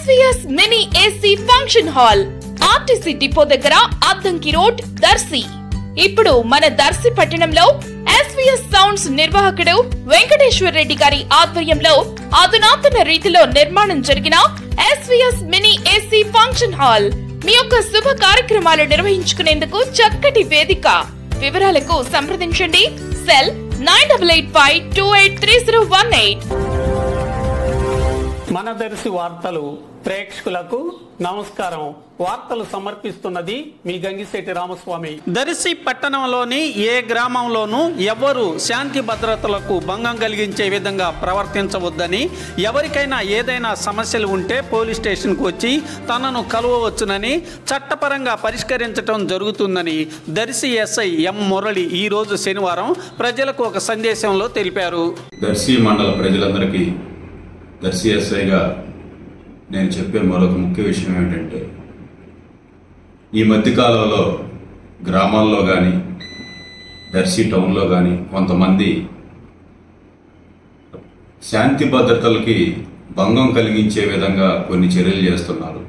SVS mini AC function hall RTC depot దగ్గర Addanki road Darsi. ఇప్పుడు మన దర్శి పట్టణంలో SVS సౌండ్స్ నిర్వాహకుడు వెంకటేశ్వర్ రెడ్డి గారి ఆధ్వర్యంలో అధునాతన రీతిలో నిర్మాణం జరిగిన SVS mini AC function hall మీ యొక్క శుభ కార్యక్రమాలు నిర్వహించుకునేందుకు చక్కటి వేదిక. వివరాలకు సంప్రదించండి సెల్ 9885283018. మన దర్శి వార్తలు ప్రేక్షకులకు నమస్కారం. వార్తలు సమర్పిస్తున్నది మీ గంగిశెట్టి రామస్వామి. దర్శి పట్టణంలోని ఏ గ్రామంలోనూ ఎవరు శాంతి భద్రతలకు భంగం కలిగించే విధంగా ప్రవర్తించవద్దని, ఎవరికైనా ఏదైనా సమస్యలు ఉంటే పోలీస్ స్టేషన్కు వచ్చి తనను కలవవచ్చునని, చట్టపరంగా పరిష్కరించడం జరుగుతుందని దర్శి ఎస్ఐ ఎం మురళి ఈరోజు శనివారం ప్రజలకు ఒక సందేశంలో తెలిపారు. దర్శి మండల ప్రజలందరికీ దర్శి ఎస్ఐగా నేను చెప్పే మరొక ముఖ్య విషయం ఏమిటంటే, ఈ మధ్యకాలంలో గ్రామాల్లో కానీ దర్శి టౌన్లో కానీ కొంతమంది శాంతి భద్రతలకి భంగం కలిగించే విధంగా కొన్ని చర్యలు చేస్తున్నారు.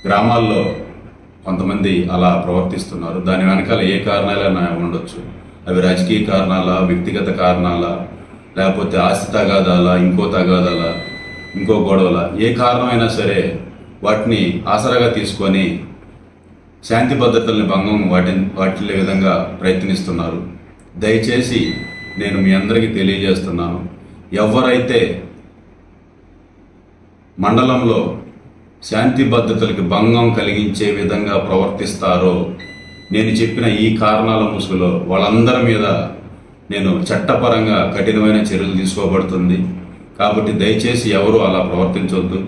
గ్రామాల్లో కొంతమంది అలా ప్రవర్తిస్తున్నారు. దాని వెనకాల ఏ కారణాలైనా ఉండొచ్చు. అవి రాజకీయ కారణాలా, వ్యక్తిగత కారణాలా, లేకపోతే ఆస్తి తగాదాలా, ఇంకో తగాదాలా, ఇంకో గొడవల, ఏ కారణమైనా సరే వాటిని ఆసరాగా తీసుకొని శాంతి భద్రతల్ని భంగం వాటిల్లే విధంగా ప్రయత్నిస్తున్నారు. దయచేసి నేను మీ అందరికీ తెలియజేస్తున్నాను, ఎవరైతే మండలంలో శాంతి భద్రతలకి భంగం కలిగించే విధంగా ప్రవర్తిస్తారో, నేను చెప్పిన ఈ కారణాల ముసుగులో వాళ్ళందరి మీద నేను చట్టపరంగా కఠినమైన చర్యలు తీసుకోబడుతుంది. కాబట్టి దయచేసి ఎవరు అలా ప్రవర్తించవద్దు.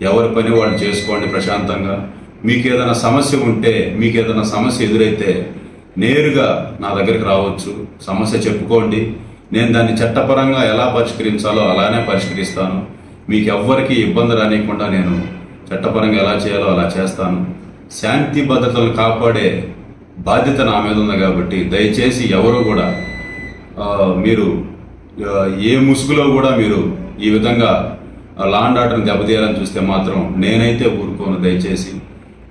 ఎవరి పని వాళ్ళు చేసుకోండి ప్రశాంతంగా. మీకు ఏదైనా సమస్య ఉంటే, మీకు ఏదైనా సమస్య ఎదురైతే నేరుగా నా దగ్గరికి రావచ్చు, సమస్య చెప్పుకోండి. నేను దాన్ని చట్టపరంగా ఎలా పరిష్కరించాలో అలానే పరిష్కరిస్తాను. మీకు ఎవ్వరికి ఇబ్బంది రానియకుండా నేను చట్టపరంగా ఎలా చేయాలో అలా చేస్తాను. శాంతి భద్రతలను కాపాడే బాధ్యత నా మీద ఉంది. కాబట్టి దయచేసి ఎవరు కూడా మీరు ఏ ముసుగులో కూడా మీరు ఈ విధంగా లా అండ్ ఆర్డర్ని దెబ్బతీయాలని చూస్తే మాత్రం నేనైతే ఊరుకోను. దయచేసి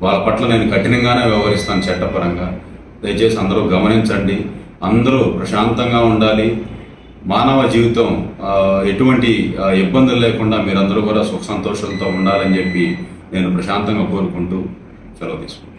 వాళ్ళ పట్ల నేను కఠినంగానే వ్యవహరిస్తాను చట్టపరంగా. దయచేసి అందరూ గమనించండి. అందరూ ప్రశాంతంగా ఉండాలి. మానవ జీవితం ఎటువంటి ఇబ్బందులు లేకుండా మీరందరూ కూడా సుఖ సంతోషాలతో ఉండాలని చెప్పి నేను ప్రశాంతంగా కోరుకుంటూ సెలవు తీసుకుంటాను.